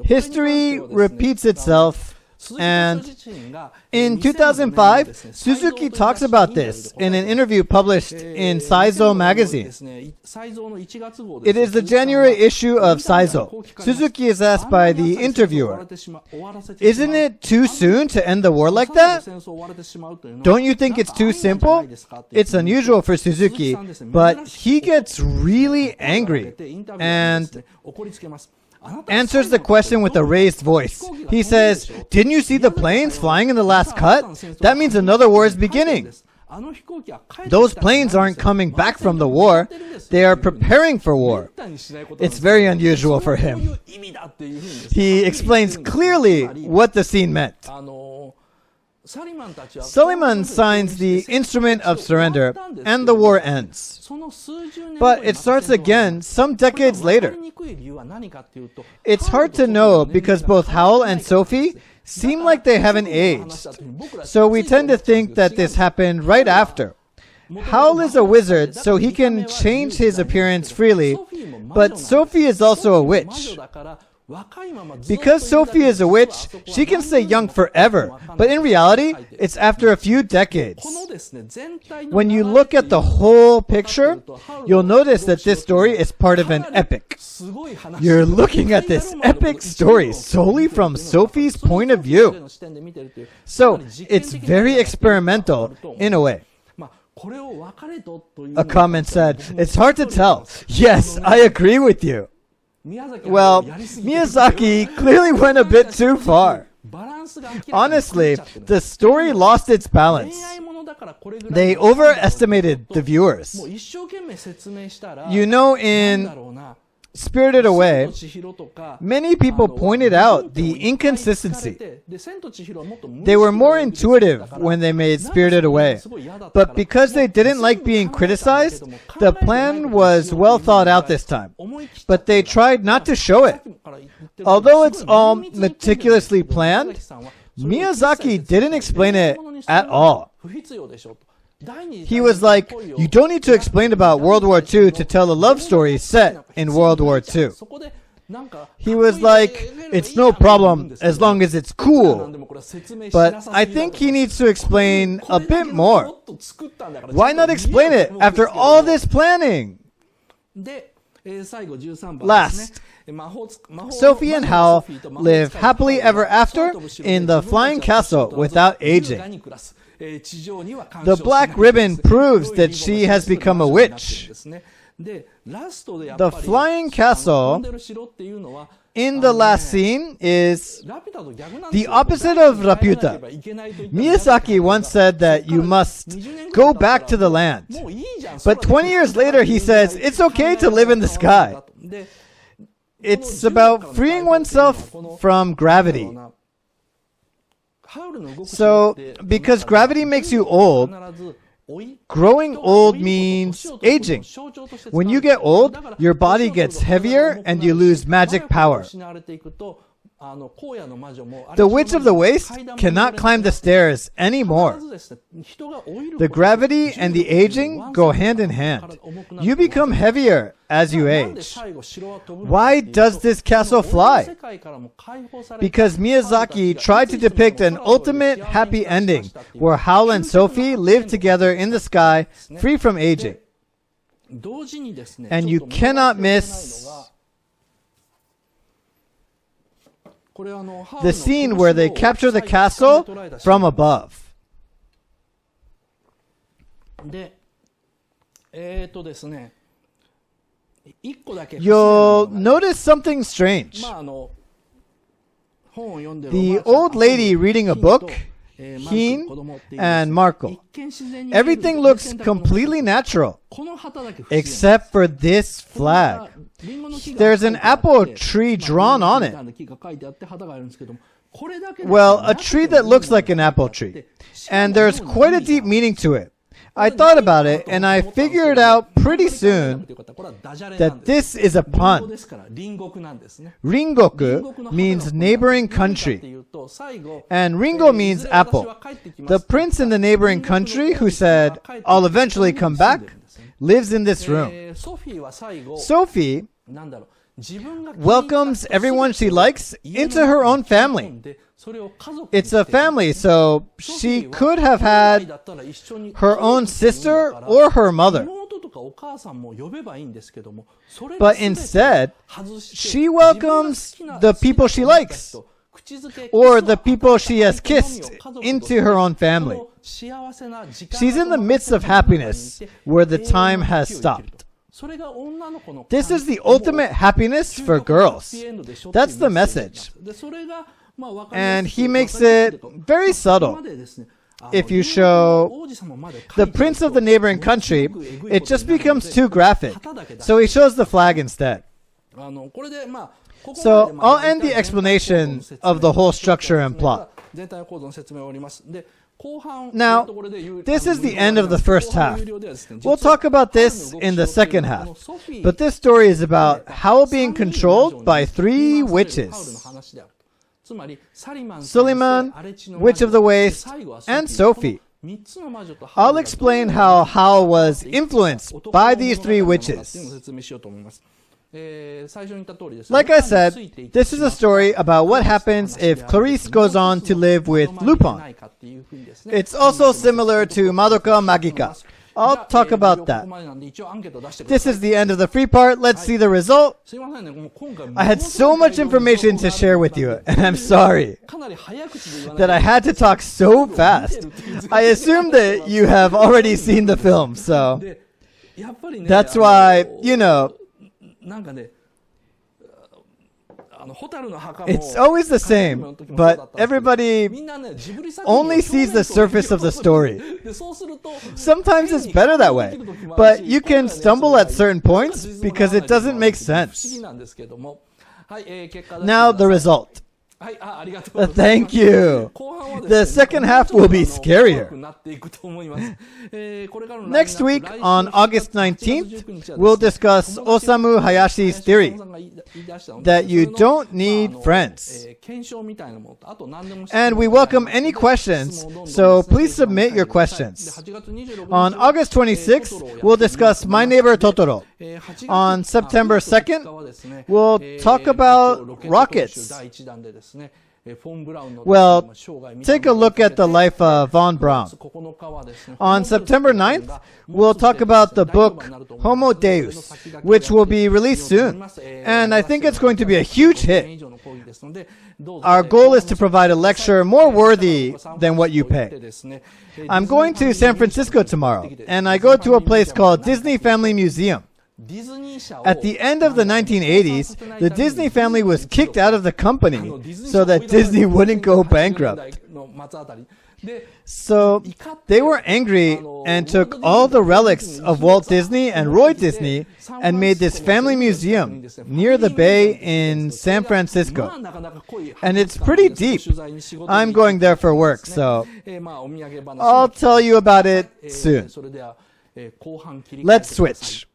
History repeats itself, and in 2005, Suzuki talks about this in an interview published in Saizo magazine. It is the January issue of Saizo. Suzuki is asked by the interviewer, "Isn't it too soon to end the war like that? Don't you think it's too simple?" It's unusual for Suzuki, but he gets really angry and answers the question with a raised voice. He says, "Didn't you see the planes flying in the last cut? That means another war is beginning. Those planes aren't coming back from the war. They are preparing for war." It's very unusual for him. He explains clearly what the scene meant. Suleiman signs the instrument of surrender, and the war ends. But it starts again some decades later. It's hard to know because both Howl and Sophie seem like they haven't aged. So we tend to think that this happened right after. Howl is a wizard, so he can change his appearance freely, but Sophie is also a witch. Because Sophie is a witch, she can stay young forever, but in reality, it's after a few decades. When you look at the whole picture, you'll notice that this story is part of an epic. You're looking at this epic story solely from Sophie's point of view. So, it's very experimental in a way. A comment said, "It's hard to tell." Yes, I agree with you. Well, Miyazaki clearly went a bit too far. Honestly, the story lost its balance. They overestimated the viewers. You know, in Spirited Away, many people pointed out the inconsistency. They were more intuitive when they made Spirited Away, but because they didn't like being criticized, the plan was well thought out this time. But they tried not to show it. Although it's all meticulously planned, Miyazaki didn't explain it at all. He was like, "You don't need to explain about World War II to tell a love story set in World War II. He was like, "It's no problem as long as it's cool." But I think he needs to explain a bit more. Why not explain it after all this planning? Last, Sophie and Howl live happily ever after in the flying castle without aging. The black ribbon proves that she has become a witch. The flying castle in the last scene is the opposite of Laputa. Miyazaki once said that you must go back to the land. But 20 years later he says it's okay to live in the sky. It's about freeing oneself from gravity. So, because gravity makes you old, growing old means aging. When you get old, your body gets heavier and you lose magic power. The Witch of the Waste cannot climb the stairs anymore. The gravity and the aging go hand in hand. You become heavier as you age. Why does this castle fly? Because Miyazaki tried to depict an ultimate happy ending where Howl and Sophie live together in the sky, free from aging. And you cannot miss the scene where they capture the castle from above. You'll notice something strange. The old lady reading a book, Hin and Marco. Everything looks completely natural, except for this flag. There's an apple tree drawn on it. Well, a tree that looks like an apple tree. And there's quite a deep meaning to it. I thought about it, and I figured out pretty soon that this is a pun. Ringoku means neighboring country, and Ringo means apple. The prince in the neighboring country who said, "I'll eventually come back," lives in this room. Sophie welcomes everyone she likes into her own family. It's a family, so she could have had her own sister or her mother. But instead, she welcomes the people she likes, or the people she has kissed, into her own family. She's in the midst of happiness, where the time has stopped. This is the ultimate happiness for girls. That's the message. And he makes it very subtle. If you show the prince of the neighboring country, it just becomes too graphic. So he shows the flag instead. So I'll end the explanation of the whole structure and plot. Now, this is the end of the first half. We'll talk about this in the second half. But this story is about Howl being controlled by 3 witches. Suleiman, Witch of the Waste, and Sophie. I'll explain how Howl was influenced by these 3 witches. Like I said, this is a story about what happens if Clarice goes on to live with Lupin. It's also similar to Madoka Magica. I'll talk about that. This is the end of the free part. Let's see the result. I had so much information to share with you, and I'm sorry that I had to talk so fast. I assume that you have already seen the film, so that's why, it's always the same, but everybody only sees the surface of the story. Sometimes it's better that way, but you can stumble at certain points because it doesn't make sense. Now the result. Thank you. The second half will be scarier. Next week, on August 19th, we'll discuss Osamu Hayashi's theory that you don't need friends. And we welcome any questions, so please submit your questions. On August 26th, we'll discuss My Neighbor Totoro. On September 2nd, we'll talk about rockets. Well, take a look at the life of Von Braun. On September 9th, we'll talk about the book Homo Deus, which will be released soon. And I think it's going to be a huge hit. Our goal is to provide a lecture more worthy than what you pay. I'm going to San Francisco tomorrow, and I go to a place called Disney Family Museum. At the end of the 1980s, the Disney family was kicked out of the company so that Disney wouldn't go bankrupt. So they were angry and took all the relics of Walt Disney and Roy Disney and made this family museum near the bay in San Francisco. And it's pretty deep. I'm going there for work, so I'll tell you about it soon. Let's switch.